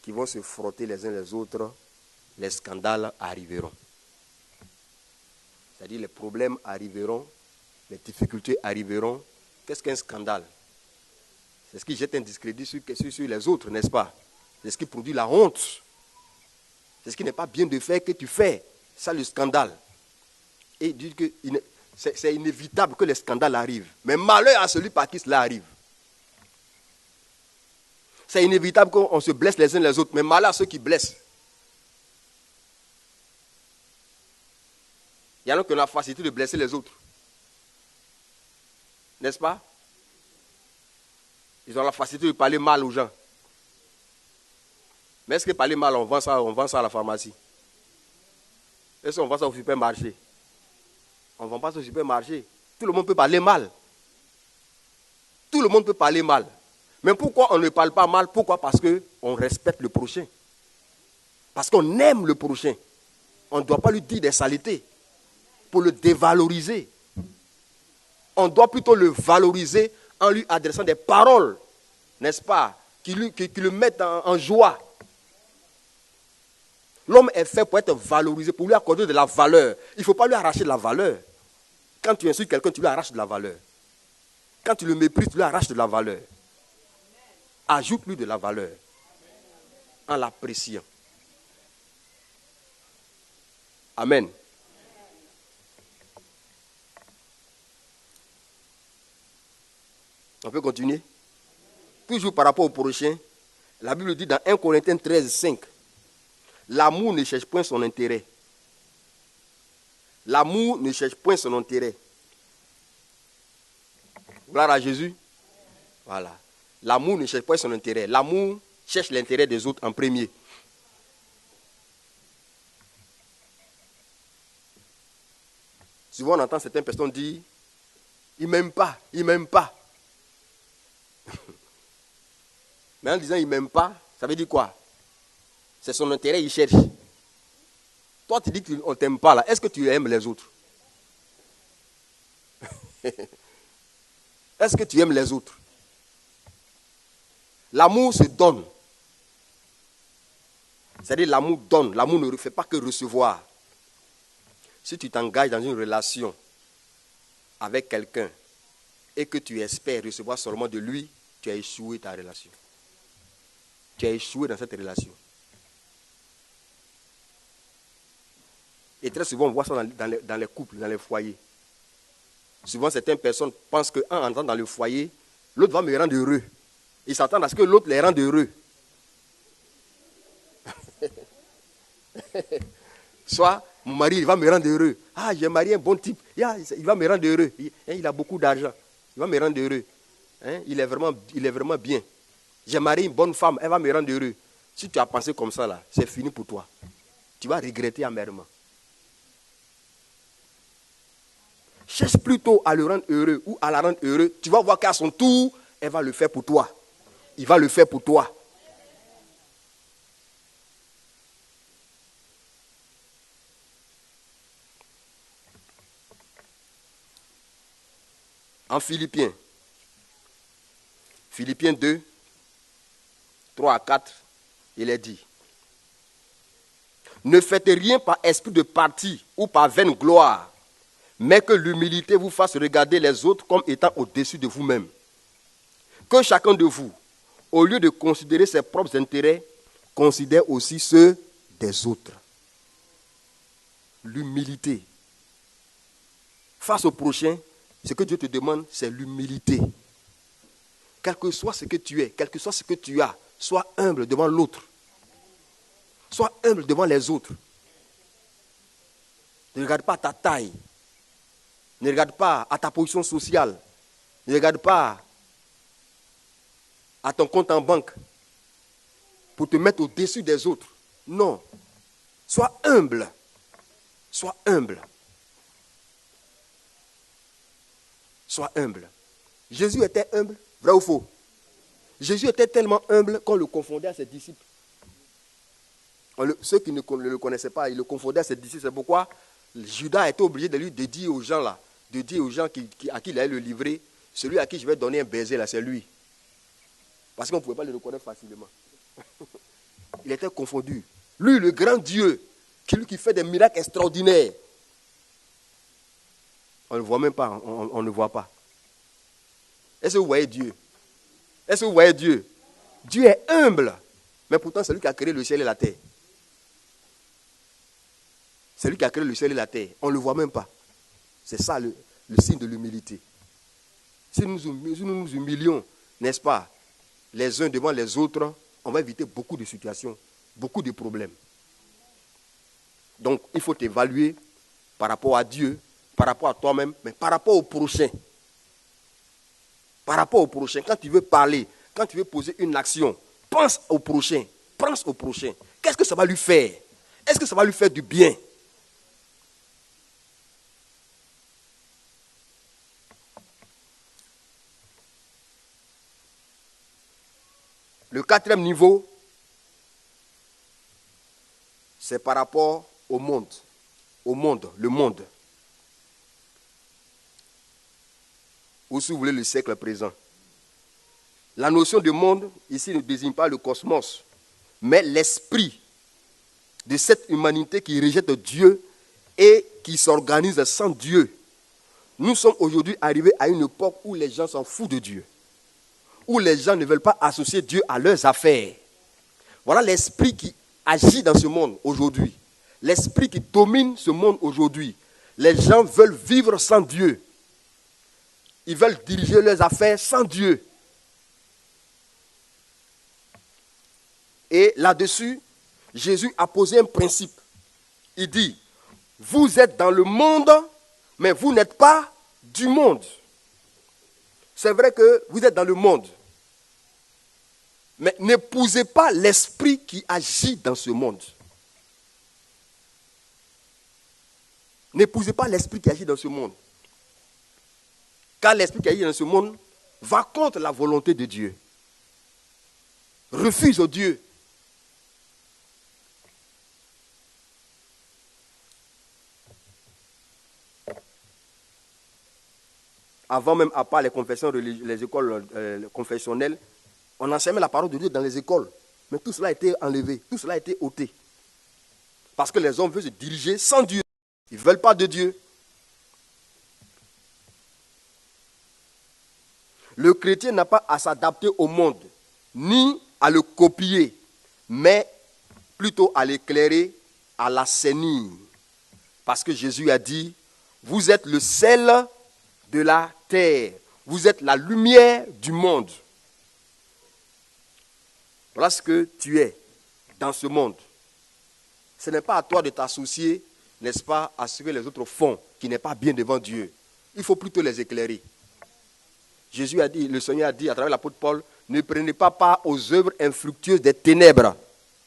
qui vont se frotter les uns les autres, les scandales arriveront. C'est-à-dire les problèmes arriveront, les difficultés arriveront. Qu'est-ce qu'un scandale? C'est ce qui jette un discrédit sur les autres, n'est-ce pas? C'est ce qui produit la honte. C'est ce qui n'est pas bien de faire que tu fais. Ça, le scandale. Et il dit que c'est inévitable que les scandales arrivent. Mais malheur à celui par qui cela arrive. C'est inévitable qu'on se blesse les uns les autres. Mais malheur à ceux qui blessent. Il y en a qui ont la facilité de blesser les autres. N'est-ce pas? Ils ont la facilité de parler mal aux gens. Mais est-ce que parler mal, on vend ça à la pharmacie? Est-ce qu'on vend ça au supermarché? On ne vend pas ça au supermarché. Tout le monde peut parler mal. Tout le monde peut parler mal. Mais pourquoi on ne parle pas mal? Pourquoi? Parce qu'on respecte le prochain. Parce qu'on aime le prochain. On ne doit pas lui dire des saletés pour le dévaloriser. On doit plutôt le valoriser en lui adressant des paroles, n'est-ce pas, qui le mettent en joie. L'homme est fait pour être valorisé, pour lui accorder de la valeur. Il ne faut pas lui arracher de la valeur. Quand tu insultes quelqu'un, tu lui arraches de la valeur. Quand tu le méprises, tu lui arraches de la valeur. Ajoute-lui de la valeur en l'appréciant. Amen. On peut continuer? Toujours par rapport au prochain, la Bible dit dans 1 Corinthiens 13, 5, l'amour ne cherche point son intérêt. L'amour ne cherche point son intérêt. Gloire à Jésus. Voilà. L'amour ne cherche pas son intérêt. L'amour cherche l'intérêt des autres en premier. Souvent on entend certaines personnes dire, il ne m'aime pas, il ne m'aime pas. Mais en disant il ne m'aime pas, ça veut dire quoi? C'est son intérêt, il cherche. Toi tu dis qu'on ne t'aime pas là, est-ce que tu aimes les autres? Est-ce que tu aimes les autres? L'amour se donne. C'est-à-dire l'amour donne, l'amour ne fait pas que recevoir. Si tu t'engages dans une relation avec quelqu'un et que tu espères recevoir seulement de lui, tu as échoué ta relation. Tu as échoué dans cette relation. Et très souvent, on voit ça dans les couples, dans les foyers. Souvent, certaines personnes pensent qu'en entrant dans le foyer, l'autre va me rendre heureux. Ils s'attendent à ce que l'autre les rende heureux. Soit, mon mari, il va me rendre heureux. Ah, j'ai marié un bon type. Il va me rendre heureux. Il a beaucoup d'argent. Il va me rendre heureux. Il est vraiment bien. J'ai marié une bonne femme. Elle va me rendre heureux. Si tu as pensé comme ça, là, c'est fini pour toi. Tu vas regretter amèrement. Cherche plutôt à le rendre heureux ou à la rendre heureux. Tu vas voir qu'à son tour, elle va le faire pour toi. Il va le faire pour toi. En Philippiens 2, 3 à 4, il est dit: ne faites rien par esprit de parti ou par vaine gloire, mais que l'humilité vous fasse regarder les autres comme étant au-dessus de vous-même. Que chacun de vous, au lieu de considérer ses propres intérêts, considère aussi ceux des autres. L'humilité. Face au prochain, ce que Dieu te demande, c'est l'humilité. Quel que soit ce que tu es, quel que soit ce que tu as, sois humble devant l'autre. Sois humble devant les autres. Ne regarde pas ta taille. Ne regarde pas à ta position sociale. Ne regarde pas à ton compte en banque pour te mettre au-dessus des autres. Non. Sois humble. Sois humble. Sois humble. Jésus était humble, vrai ou faux? Jésus était tellement humble qu'on le confondait à ses disciples. Ceux qui ne le connaissaient pas, ils le confondaient à ses disciples. C'est pourquoi Judas était obligé de lui dire aux gens là, de dire aux gens à qui il allait le livrer, celui à qui je vais donner un baiser là, c'est lui. Parce qu'on ne pouvait pas le reconnaître facilement. Il était confondu. Lui, le grand Dieu, qui fait des miracles extraordinaires. On ne le voit même pas, on ne le voit pas. Est-ce que vous voyez Dieu? Est-ce que vous voyez Dieu? Dieu est humble, mais pourtant c'est lui qui a créé le ciel et la terre. C'est lui qui a créé le ciel et la terre. On ne le voit même pas. C'est ça le signe de l'humilité. Si nous nous humilions, n'est-ce pas, les uns devant les autres, on va éviter beaucoup de situations, beaucoup de problèmes. Donc, il faut t'évaluer par rapport à Dieu, par rapport à toi-même, mais par rapport au prochain. Par rapport au prochain, quand tu veux parler, quand tu veux poser une action, pense au prochain. Pense au prochain. Qu'est-ce que ça va lui faire? Est-ce que ça va lui faire du bien? Le 4e niveau, c'est par rapport au monde. Au monde, le monde. Ou si vous voulez, le siècle présent. La notion de monde, ici, ne désigne pas le cosmos, mais l'esprit de cette humanité qui rejette Dieu et qui s'organise sans Dieu. Nous sommes aujourd'hui arrivés à une époque où les gens s'en foutent de Dieu. Où les gens ne veulent pas associer Dieu à leurs affaires. Voilà l'esprit qui agit dans ce monde aujourd'hui. L'esprit qui domine ce monde aujourd'hui. Les gens veulent vivre sans Dieu. Ils veulent diriger leurs affaires sans Dieu. Et là-dessus, Jésus a posé un principe. Il dit, vous êtes dans le monde, mais vous n'êtes pas du monde. C'est vrai que vous êtes dans le monde. Mais n'épousez pas l'esprit qui agit dans ce monde. N'épousez pas l'esprit qui agit dans ce monde. Car l'esprit qui agit dans ce monde va contre la volonté de Dieu. Refuse Dieu. Avant même, à part les confessions religieuses, les écoles confessionnelles, on enseignait la parole de Dieu dans les écoles. Mais tout cela a été enlevé, tout cela a été ôté. Parce que les hommes veulent se diriger sans Dieu. Ils ne veulent pas de Dieu. Le chrétien n'a pas à s'adapter au monde, ni à le copier, mais plutôt à l'éclairer, à l'assainir. Parce que Jésus a dit, vous êtes le sel de la terre, vous êtes la lumière du monde. Voilà ce que tu es dans ce monde. Ce n'est pas à toi de t'associer, n'est-ce pas, à ce que les autres font, qui n'est pas bien devant Dieu. Il faut plutôt les éclairer. Jésus a dit, le Seigneur a dit à travers l'apôtre Paul, ne prenez pas part aux œuvres infructueuses des ténèbres.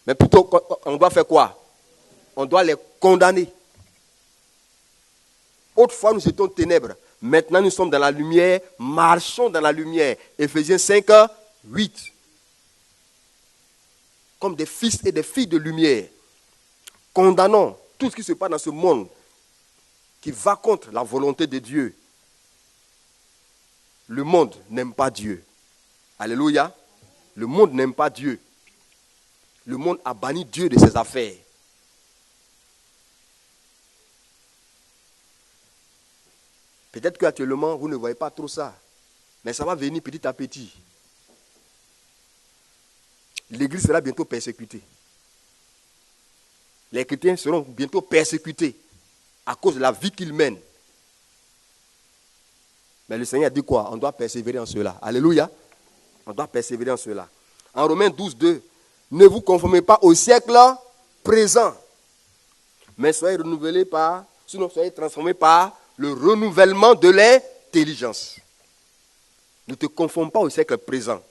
Mais plutôt, on doit faire quoi? On doit les condamner. Autrefois, nous étions ténèbres. Maintenant, nous sommes dans la lumière, marchons dans la lumière. Éphésiens 5, 8. Comme des fils et des filles de lumière. Condamnons tout ce qui se passe dans ce monde qui va contre la volonté de Dieu. Le monde n'aime pas Dieu. Alléluia. Le monde n'aime pas Dieu. Le monde a banni Dieu de ses affaires. Peut-être qu'actuellement, vous ne voyez pas trop ça. Mais ça va venir petit à petit. L'Église sera bientôt persécutée. Les chrétiens seront bientôt persécutés à cause de la vie qu'ils mènent. Mais le Seigneur dit quoi? On doit persévérer en cela. Alléluia. On doit persévérer en cela. En Romains 12, 2, ne vous conformez pas au siècle présent, mais soyez renouvelés soyez transformés par le renouvellement de l'intelligence. Ne te conforme pas au siècle présent.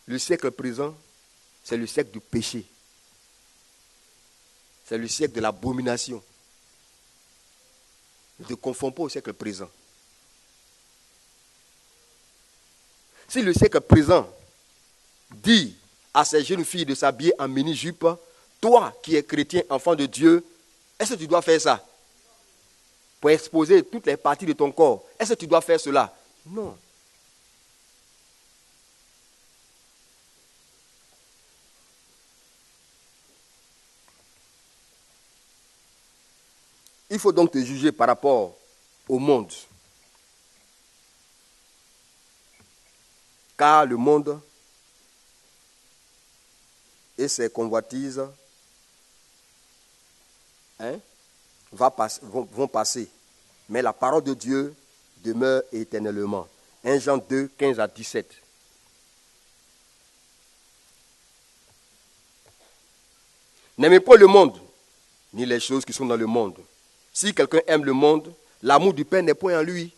Le siècle présent, c'est le siècle du péché. C'est le siècle de l'abomination. Ne te confonds pas au siècle présent. Si le siècle présent dit à ces jeunes filles de s'habiller en mini-jupe, toi qui es chrétien, enfant de Dieu, est-ce que tu dois faire ça? Pour exposer toutes les parties de ton corps, est-ce que tu dois faire cela? Non. Il faut donc te juger par rapport au monde. Car le monde et ses convoitises vont passer. Mais la parole de Dieu demeure éternellement. 1 Jean 2, 15 à 17. N'aimez pas le monde, ni les choses qui sont dans le monde. Si quelqu'un aime le monde, l'amour du Père n'est point en lui.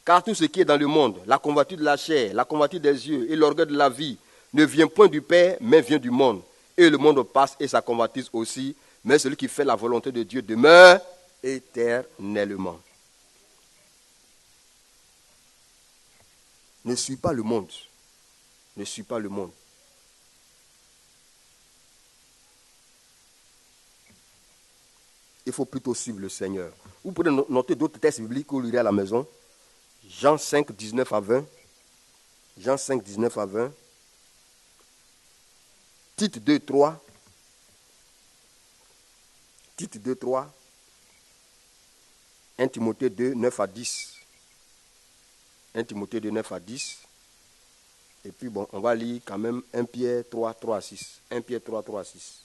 Car tout ce qui est dans le monde, la convoitise de la chair, la convoitise des yeux et l'orgueil de la vie, ne vient point du Père, mais vient du monde. Et le monde passe et sa convoitise aussi, mais celui qui fait la volonté de Dieu demeure éternellement. Ne suis pas le monde. Ne suis pas le monde. Il faut plutôt suivre le Seigneur. Vous pouvez noter d'autres textes bibliques que vous lirez à la maison. Jean 5, 19 à 20. Jean 5, 19 à 20. Tite 2, 3. Tite 2, 3. 1 Timothée 2, 9 à 10. 1 Timothée 2, 9 à 10. Et puis bon, on va lire quand même 1 Pierre 3, 3 à 6. 1 Pierre 3, 3 à 6.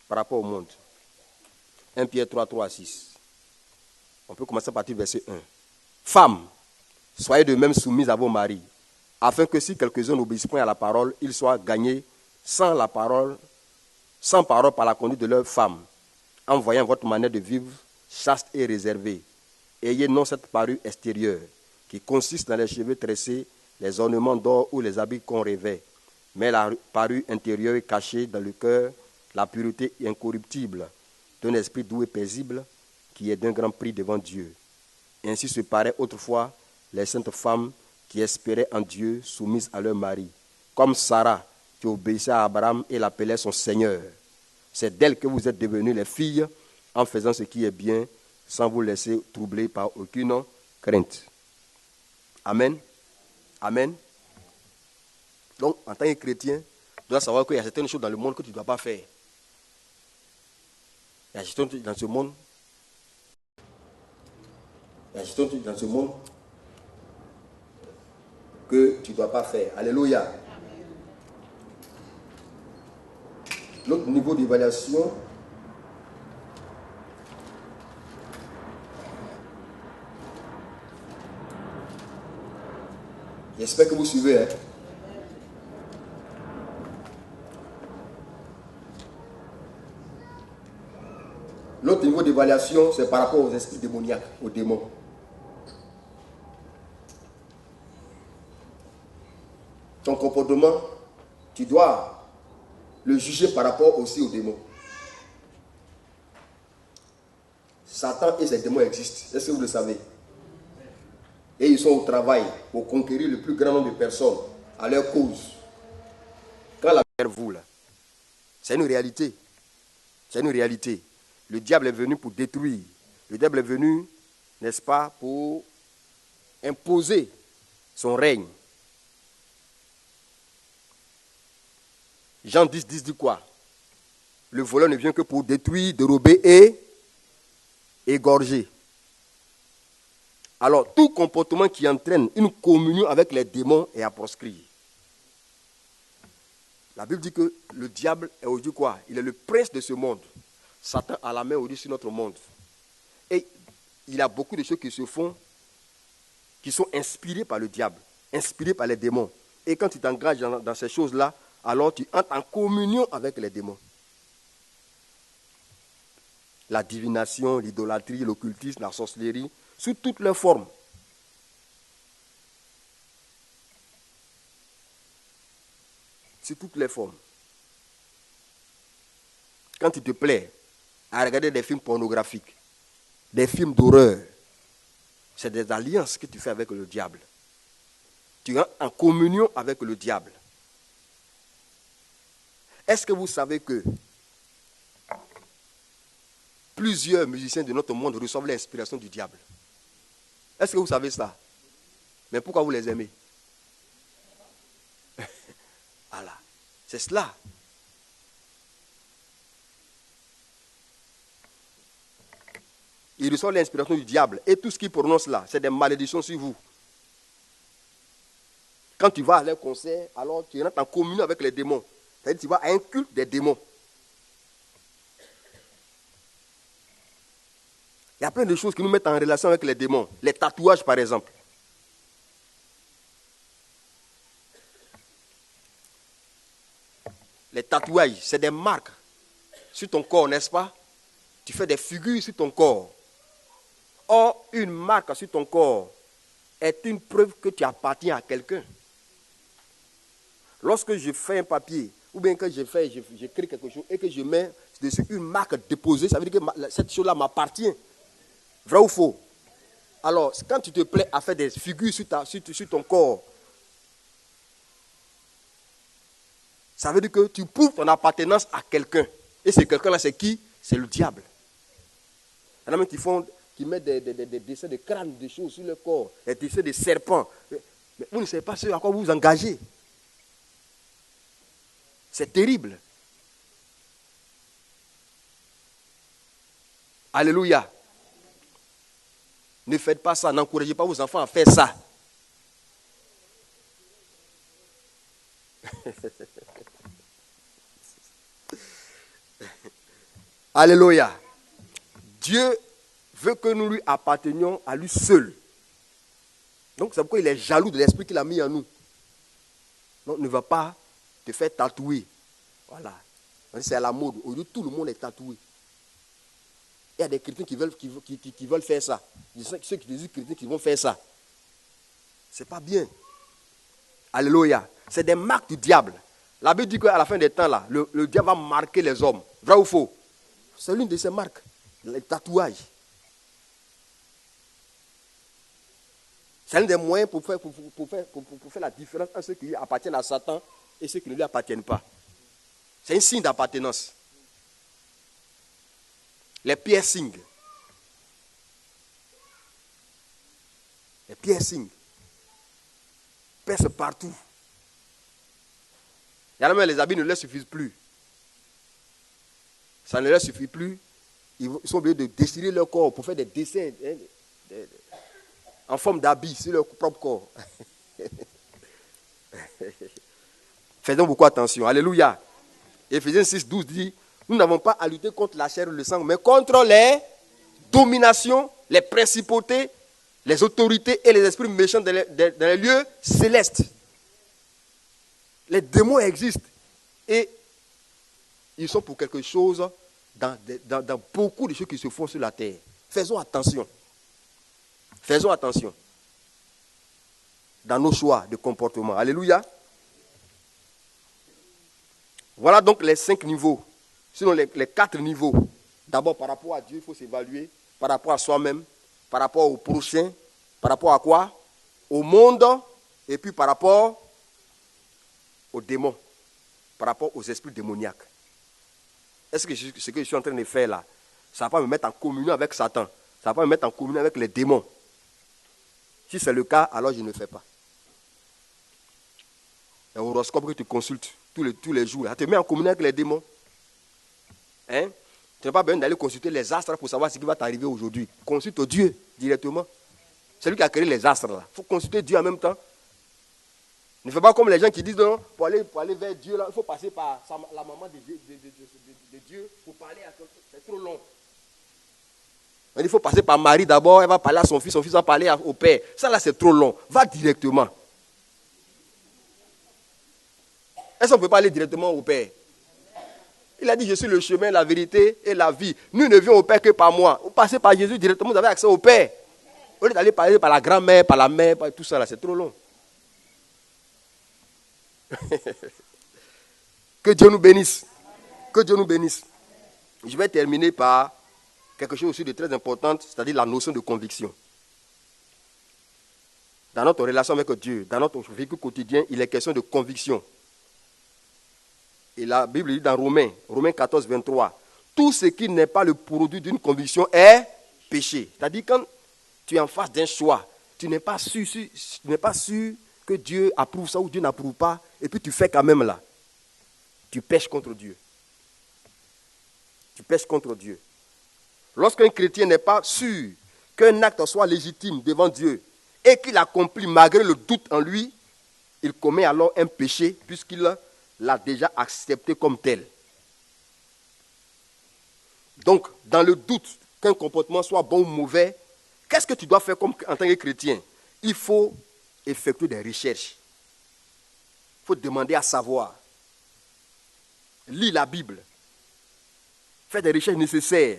Par rapport au monde. 1 Pierre 3, 3 à 6. On peut commencer à partir du verset 1. Femmes, soyez de même soumises à vos maris, afin que si quelques-uns n'obéissent point à la parole, ils soient gagnés sans parole par la conduite de leurs femmes, en voyant votre manière de vivre chaste et réservée. Ayez non cette parure extérieure, qui consiste dans les cheveux tressés, les ornements d'or ou les habits qu'on revêt, mais la parure intérieure est cachée dans le cœur, la pureté incorruptible d'un esprit doux et paisible, qui est d'un grand prix devant Dieu. Ainsi se paraît autrefois les saintes femmes qui espéraient en Dieu, soumises à leur mari, comme Sarah, qui obéissait à Abraham et l'appelait son Seigneur. C'est d'elle que vous êtes devenues les filles, en faisant ce qui est bien, sans vous laisser troubler par aucune crainte. Amen. Amen. Donc, en tant que chrétien, tu dois savoir qu'il y a certaines choses dans le monde que tu ne dois pas faire. Il y a certaines choses dans ce monde. Il y a certaines choses dans ce monde que tu ne dois pas faire. Alléluia. L'autre niveau d'évaluation, j'espère que vous suivez. L'autre niveau d'évaluation, c'est par rapport aux esprits démoniaques, aux démons. Ton comportement, tu dois le juger par rapport aussi aux démons. Satan et ses démons existent. Est-ce que vous le savez? Et ils sont au travail pour conquérir le plus grand nombre de personnes à leur cause. Quand la vers vous là, c'est une réalité. C'est une réalité. Le diable est venu pour détruire. Le diable est venu, n'est-ce pas, pour imposer son règne. Jean 10, 10 dit quoi? Le voleur ne vient que pour détruire, dérober et égorger. Alors, tout comportement qui entraîne une communion avec les démons est à proscrire. La Bible dit que le diable est aujourd'hui quoi? Il est le prince de ce monde. Satan a la main au-dessus de notre monde. Et il y a beaucoup de choses qui se font, qui sont inspirées par le diable, inspirées par les démons. Et quand tu t'engages dans ces choses-là, alors tu entres en communion avec les démons. La divination, l'idolâtrie, l'occultisme, la sorcellerie, sous toutes leurs formes. Sous toutes les formes. Quand il te plaît à regarder des films pornographiques, des films d'horreur, c'est des alliances que tu fais avec le diable. Tu es en communion avec le diable. Est-ce que vous savez que plusieurs musiciens de notre monde reçoivent l'inspiration du diable? Est-ce que vous savez ça? Mais pourquoi vous les aimez? Voilà. C'est cela. Ils reçoivent l'inspiration du diable. Et tout ce qu'ils prononcent là, c'est des malédictions sur vous. Quand tu vas à leur concert, alors tu rentres en communion avec les démons. C'est-à-dire que tu vas à un culte des démons. Il y a plein de choses qui nous mettent en relation avec les démons. Les tatouages, par exemple. Les tatouages, c'est des marques sur ton corps, n'est-ce pas? Tu fais des figures sur ton corps. Or, une marque sur ton corps est une preuve que tu appartiens à quelqu'un. Lorsque je fais un papier, ou bien que j'écris quelque chose et que je mets dessus une marque déposée, ça veut dire que cette chose-là m'appartient. Vrai ou faux? Alors, quand tu te plais à faire des figures sur ton corps, ça veut dire que tu prouves ton appartenance à quelqu'un. Et ce quelqu'un-là, c'est qui? C'est le diable. Il y en a même qui mettent des dessins de crânes, des choses sur le corps, des dessins de serpents. Mais vous ne savez pas ce à quoi vous vous engagez. C'est terrible. Alléluia. Ne faites pas ça, n'encouragez pas vos enfants à faire ça. Alléluia. Dieu veut que nous lui appartenions à lui seul. Donc c'est pourquoi il est jaloux de l'esprit qu'il a mis en nous. Donc ne va pas te faire tatouer. Voilà. C'est à la mode. Aujourd'hui, tout le monde est tatoué. Il y a des chrétiens qui veulent faire ça. Ceux qui disent chrétiens qui vont faire ça. C'est pas bien. Alléluia. C'est des marques du diable. La Bible dit qu'à la fin des temps, là, le diable va marquer les hommes. Vrai ou faux? C'est l'une de ces marques. Les tatouages. C'est un des moyens pour faire la différence entre ceux qui appartiennent à Satan et ceux qui ne lui appartiennent pas. C'est un signe d'appartenance. Les piercings. Les piercings. Percent partout. Il y en a même les habits ne leur suffisent plus. Ça ne leur suffit plus. Ils sont obligés de dessiner leur corps pour faire des dessins en forme d'habits sur leur propre corps. Faisons beaucoup attention. Alléluia. Éphésiens 6, 12 dit, nous n'avons pas à lutter contre la chair et le sang, mais contre les dominations, les principautés, les autorités et les esprits méchants dans les lieux célestes. Les démons existent et ils sont pour quelque chose dans beaucoup de choses qui se font sur la terre. Faisons attention. Faisons attention dans nos choix de comportement. Alléluia. Voilà donc les 5 niveaux. Sinon les 4 niveaux. D'abord par rapport à Dieu, il faut s'évaluer. Par rapport à soi-même. Par rapport au prochain. Par rapport à quoi? Au monde. Et puis par rapport aux démons. Par rapport aux esprits démoniaques. Est-ce que ce que je suis en train de faire là, ça ne va pas me mettre en communion avec Satan? Ça ne va pas me mettre en communion avec les démons? Si c'est le cas, alors je ne le fais pas. L'horoscope que tu consultes tous les jours. Ça te met en communion avec les démons. Hein? Tu n'as pas besoin d'aller consulter les astres pour savoir ce qui va t'arriver aujourd'hui. Consulte Dieu directement. C'est lui qui a créé les astres là. Il faut consulter Dieu en même temps. Ne fais pas comme les gens qui disent non, pour aller vers Dieu, là, il faut passer par la maman de Dieu pour parler à quelqu'un. C'est trop long. Il faut passer par Marie d'abord, elle va parler à son fils va parler au père. Ça là, c'est trop long. Va directement. Est-ce qu'on ne peut pas aller directement au père? Il a dit, je suis le chemin, la vérité et la vie. Nous ne venons au père que par moi. Vous passez par Jésus directement, vous avez accès au père. Au lieu d'aller parler par la grand-mère, par la mère, par tout ça là, c'est trop long. Que Dieu nous bénisse. Que Dieu nous bénisse. Je vais terminer par quelque chose aussi de très important, c'est-à-dire la notion de conviction. Dans notre relation avec Dieu, dans notre vécu quotidien, il est question de conviction. Et la Bible dit dans Romains 14, 23, tout ce qui n'est pas le produit d'une conviction est péché. C'est-à-dire quand tu es en face d'un choix, tu n'es pas sûr que Dieu approuve ça ou Dieu n'approuve pas, et puis tu fais quand même là. Tu pèches contre Dieu. Tu pèches contre Dieu. Lorsqu'un chrétien n'est pas sûr qu'un acte soit légitime devant Dieu et qu'il accomplit malgré le doute en lui, il commet alors un péché puisqu'il l'a déjà accepté comme tel. Donc, dans le doute qu'un comportement soit bon ou mauvais, qu'est-ce que tu dois faire en tant que chrétien? Il faut effectuer des recherches. Il faut demander à savoir. Lis la Bible. Fais des recherches nécessaires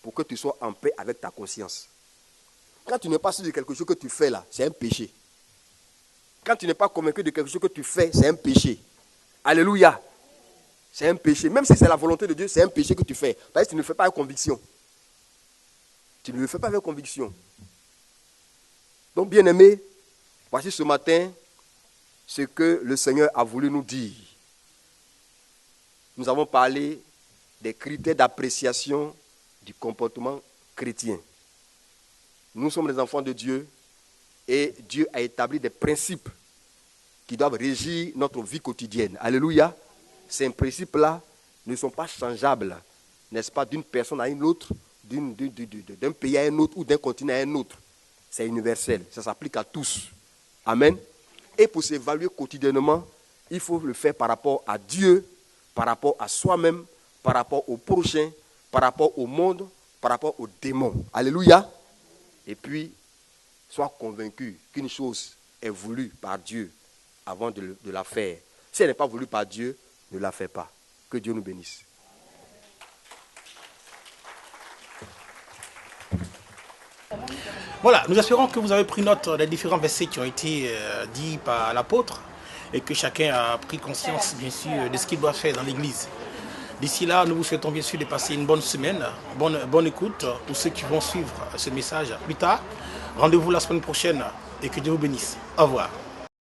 pour que tu sois en paix avec ta conscience. Quand tu n'es pas sûr de quelque chose que tu fais là, c'est un péché. Quand tu n'es pas convaincu de quelque chose que tu fais, c'est un péché. Alléluia. C'est un péché. Même si c'est la volonté de Dieu, c'est un péché que tu fais. Parce que tu ne le fais pas avec conviction. Tu ne le fais pas avec conviction. Donc, bien-aimés, voici ce matin ce que le Seigneur a voulu nous dire. Nous avons parlé des critères d'appréciation du comportement chrétien. Nous sommes les enfants de Dieu et Dieu a établi des principes qui doivent régir notre vie quotidienne. Alléluia. Ces principes-là ne sont pas changeables, n'est-ce pas, d'une personne à une autre, d'un pays à un autre ou d'un continent à un autre. C'est universel, ça s'applique à tous. Amen. Et pour s'évaluer quotidiennement, il faut le faire par rapport à Dieu, par rapport à soi-même, par rapport au prochain, par rapport au monde, par rapport aux démons. Alléluia. Et puis, sois convaincu qu'une chose est voulue par Dieu avant de la faire. Si elle n'est pas voulue par Dieu, ne la fais pas. Que Dieu nous bénisse. Voilà, nous espérons que vous avez pris note des différents versets qui ont été dits par l'apôtre et que chacun a pris conscience, bien sûr, de ce qu'il doit faire dans l'église. D'ici là, nous vous souhaitons bien sûr de passer une bonne semaine, bonne écoute pour ceux qui vont suivre ce message plus tard. Rendez-vous la semaine prochaine et que Dieu vous bénisse. Au revoir.